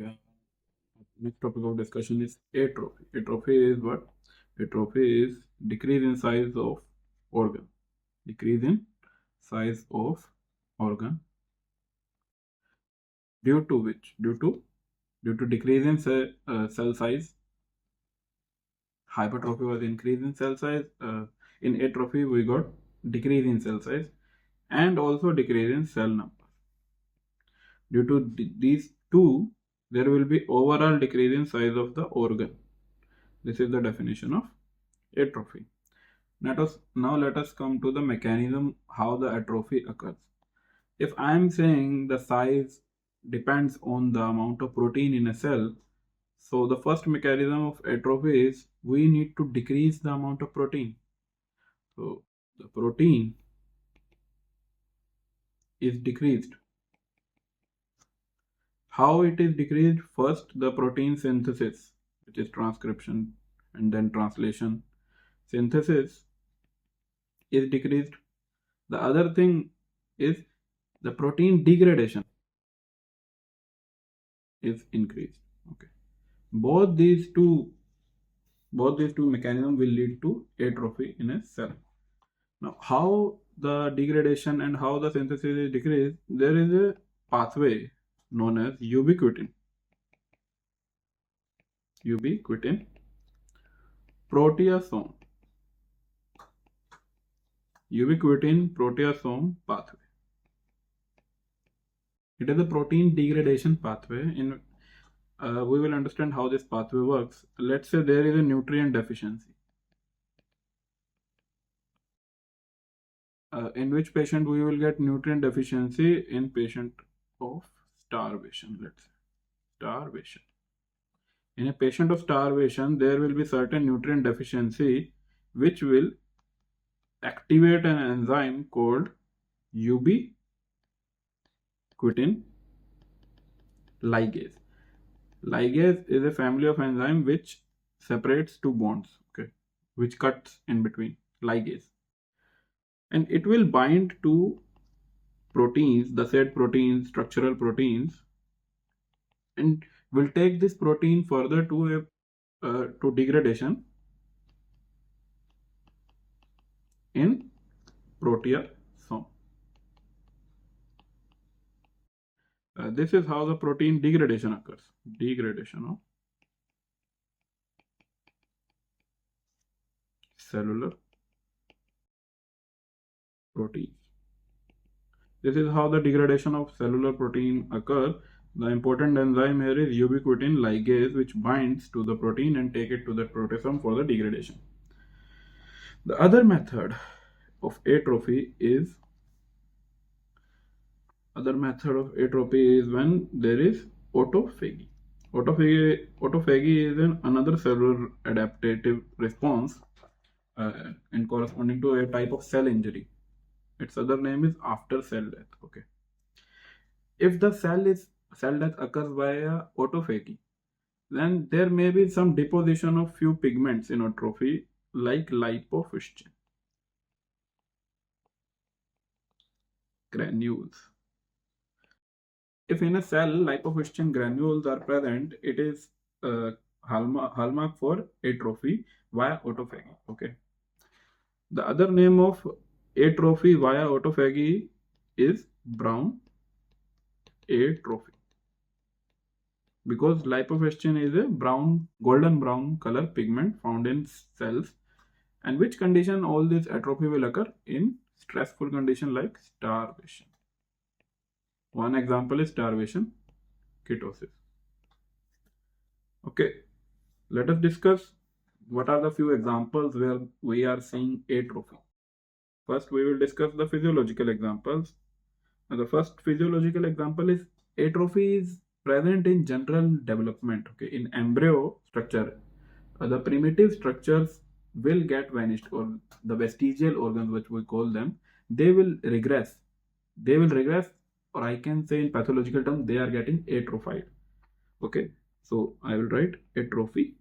Okay. Next topic of discussion is atrophy. Atrophy is what? Atrophy is decrease in size of organ. Decrease in size of organ. Due to which? Due to decrease in cell size. Hypertrophy was increase in cell size. In atrophy, we got decrease in cell size and also decrease in cell number. Due to these two, there will be overall decrease in size of the organ. This is the definition of atrophy. Now let us come to the mechanism how the atrophy occurs. If I am saying the size depends on the amount of protein in a cell, so the first mechanism of atrophy is we need to decrease the amount of protein. So the protein is decreased. How it is decreased? First, the protein synthesis, which is transcription and then translation. Synthesis is decreased. The other thing is the protein degradation is increased. Okay. Both these two mechanisms will lead to atrophy in a cell. Now, how the degradation and how the synthesis is decreased, there is a pathway known as ubiquitin. Ubiquitin proteasome. Ubiquitin proteasome pathway. It is a protein degradation pathway. We will understand how this pathway works. Let's say there is a nutrient deficiency. In which patient we will get nutrient deficiency? In patient of starvation, let's say. Starvation. In a patient of starvation, there will be certain nutrient deficiency which will activate an enzyme called ubiquitin ligase. Ligase is a family of enzyme which separates two bonds, okay, which cuts in between. Ligase. And it will bind to proteins, the said proteins, structural proteins, and will take this protein further to degradation in proteasome. This is how the protein degradation occurs. Degradation of cellular proteins. This is how the degradation of cellular protein occurs. The important enzyme here is ubiquitin ligase, which binds to the protein and take it to the proteasome for the degradation. The other method of atrophy is when there is autophagy. Autophagy is another cellular adaptive response and corresponding to a type of cell injury. Its other name is after cell death. Okay. If the cell death occurs via autophagy, then there may be some deposition of few pigments in atrophy like lipofuscin granules. If in a cell lipofuscin granules are present, it is hallmark for atrophy via autophagy. Okay. The other name of atrophy via autophagy is brown atrophy, because lipofuscin is a golden brown color pigment found in cells, and which condition all this atrophy will occur in stressful condition like starvation. One example is starvation, ketosis. Okay, let us discuss what are the few examples where we are seeing atrophy. First, we will discuss the physiological examples. Now, the first physiological example is atrophy is present in general development. Okay, in embryo structure, the primitive structures will get vanished, or the vestigial organs, which we call them, they will regress. Or I can say in pathological terms, they are getting atrophied. Okay, so I will write atrophy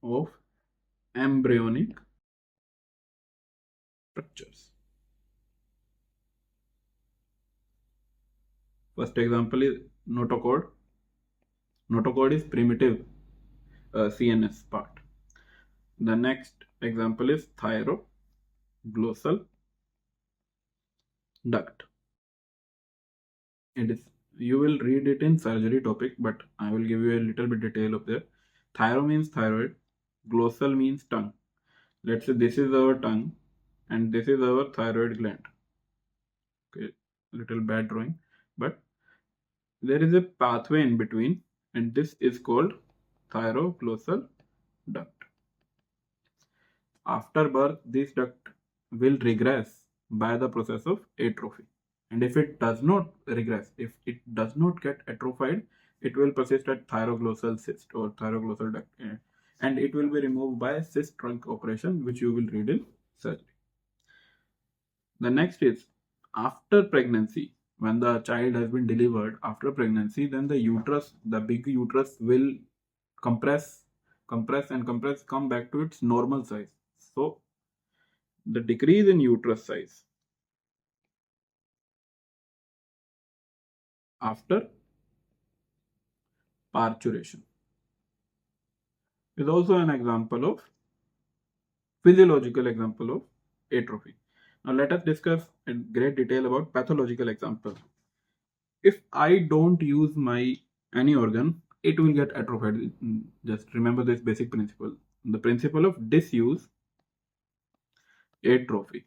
of embryonic structures. First example is notochord. Notochord is primitive CNS part. The next example is thyroglossal duct. It is, you will read it in surgery topic, but I will give you a little bit detail of there. Thyro means thyroid, glossal means tongue. Let's say this is our tongue and this is our thyroid gland. Okay, little bad drawing, but there is a pathway in between, and this is called thyroglossal duct. After birth, this duct will regress by the process of atrophy. And if it does not regress, if it does not get atrophied, it will persist at thyroglossal cyst or thyroglossal duct. And it will be removed by cyst trunk operation, which you will read in surgery. The next is after pregnancy. When the child has been delivered after pregnancy, then the uterus, the big uterus will compress, and compress, come back to its normal size. So the decrease in uterus size after parturition is also an example of physiological example of atrophy. Now let us discuss in great detail about pathological example. If I don't use my any organ, it will get atrophied. Just remember this basic principle. The principle of disuse atrophy.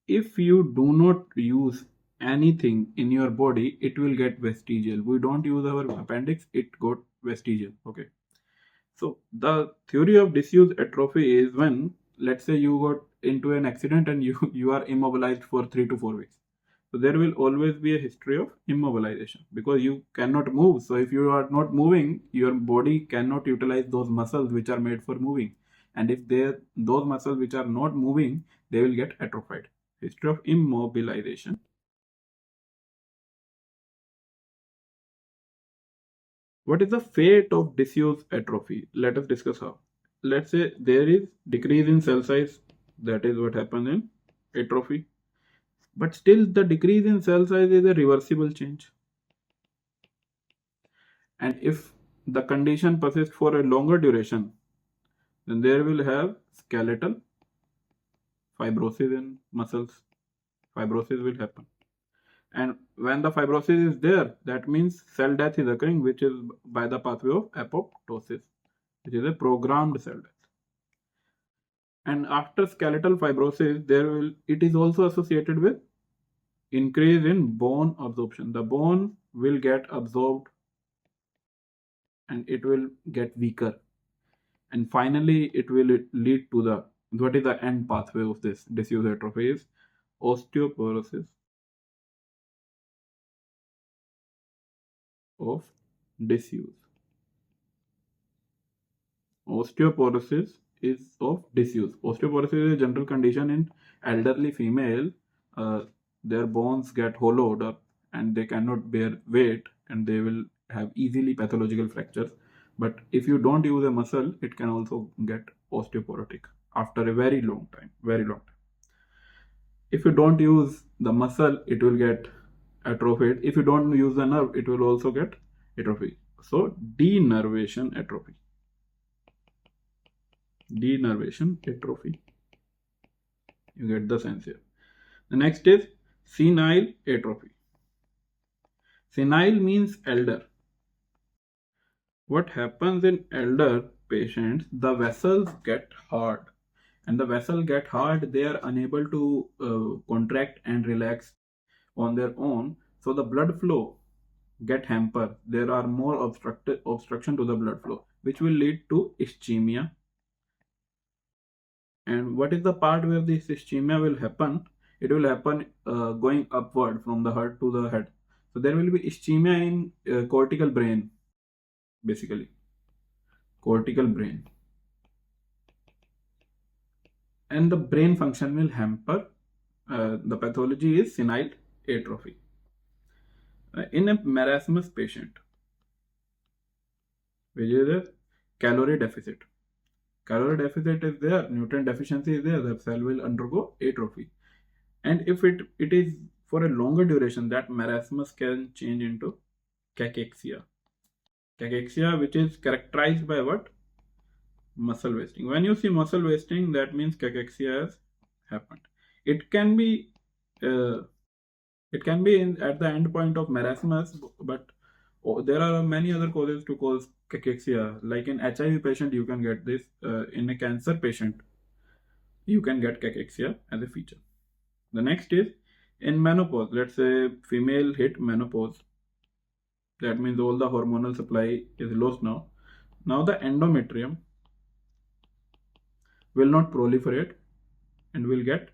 If you do not use anything in your body, it will get vestigial. We don't use our appendix, it got vestigial. Okay. So the theory of disuse atrophy is when, let's say, you got into an accident and you are immobilized for 3 to 4 weeks. So there will always be a history of immobilization because you cannot move. So if you are not moving, your body cannot utilize those muscles which are made for moving. And if those muscles which are not moving, they will get atrophied. History of immobilization. What is the fate of disuse atrophy? Let us discuss how. Let's say there is decrease in cell size. That is what happens in atrophy. But still the decrease in cell size is a reversible change. And if the condition persists for a longer duration, then there will have skeletal fibrosis in muscles. Fibrosis will happen. And when the fibrosis is there, that means cell death is occurring, which is by the pathway of apoptosis, which is a programmed cell death. And after skeletal fibrosis, it is also associated with increase in bone absorption. The bone will get absorbed and it will get weaker. And finally, it will lead to what is the end pathway of this disuse atrophy is osteoporosis of disuse. Osteoporosis is of disuse. Osteoporosis is a general condition in elderly female. Their bones get hollowed up and they cannot bear weight and they will have easily pathological fractures. But if you don't use a muscle, it can also get osteoporotic after a very long time. Very long time. If you don't use the muscle, it will get atrophied. If you don't use the nerve, it will also get atrophy. So denervation atrophy. Denervation atrophy. You get the sense here. The next is senile atrophy. Senile means elder. What happens in elder patients, the vessels get hard. And the vessel get hard, they are unable to contract and relax on their own. So the blood flow get hampered. There are more obstruction to the blood flow, which will lead to ischemia. And what is the part where this ischemia will happen? It will happen going upward from the heart to the head. So there will be ischemia in cortical brain, basically. Cortical brain. And the brain function will hamper. The pathology is senile atrophy. In a marasmus patient, which is a calorie deficit. Calorie deficit is there, nutrient deficiency is there, the cell will undergo atrophy. And if it is for a longer duration, that marasmus can change into cachexia. Cachexia, which is characterized by what? Muscle wasting. When you see muscle wasting, that means cachexia has happened. It can be uh, at the end point of marasmus, but there are many other causes to cause cachexia. Like in HIV patient, you can get this. In a cancer patient, you can get cachexia as a feature. The next is in menopause. Let's say female hit menopause. That means all the hormonal supply is lost now. Now the endometrium will not proliferate and will get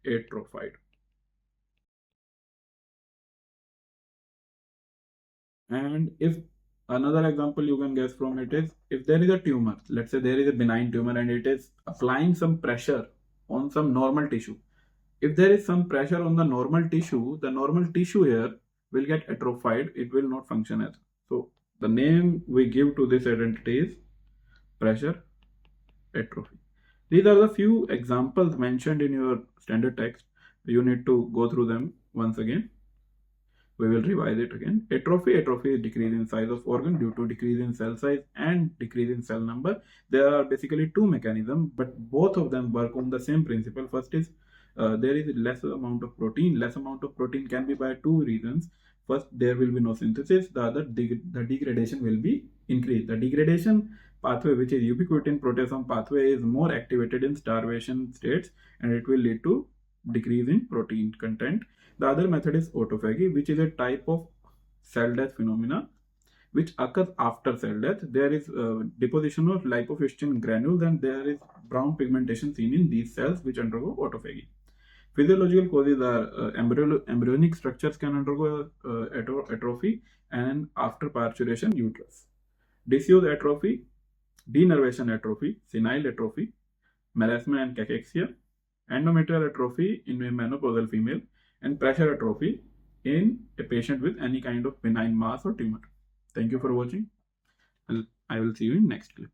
atrophied. And if another example you can guess from it is, if there is a tumor, let's say there is a benign tumor and it is applying some pressure on some normal tissue. If there is some pressure on the normal tissue here will get atrophied. It will not function as. So the name we give to this identity is pressure atrophy. These are the few examples mentioned in your standard text. You need to go through them once again. We will revise it again. Atrophy is decrease in size of organ due to decrease in cell size and decrease in cell number. There are basically two mechanisms, but both of them work on the same principle. First is there is less amount of protein. Less amount of protein can be by two reasons. First, there will be no synthesis. The other, the degradation will be increased. The degradation pathway, which is ubiquitin proteasome pathway, is more activated in starvation states, and it will lead to decrease in protein content. The other method is autophagy, which is a type of cell death phenomena which occurs after cell death. There is deposition of lipofuscin granules and there is brown pigmentation seen in these cells which undergo autophagy. Physiological causes are embryonic structures can undergo atrophy, and after parturition, uterus. Disused atrophy, denervation atrophy, senile atrophy, marasmus and cachexia, endometrial atrophy in a menopausal female, and pressure atrophy in a patient with any kind of benign mass or tumor. Thank you for watching. I will see you in next clip.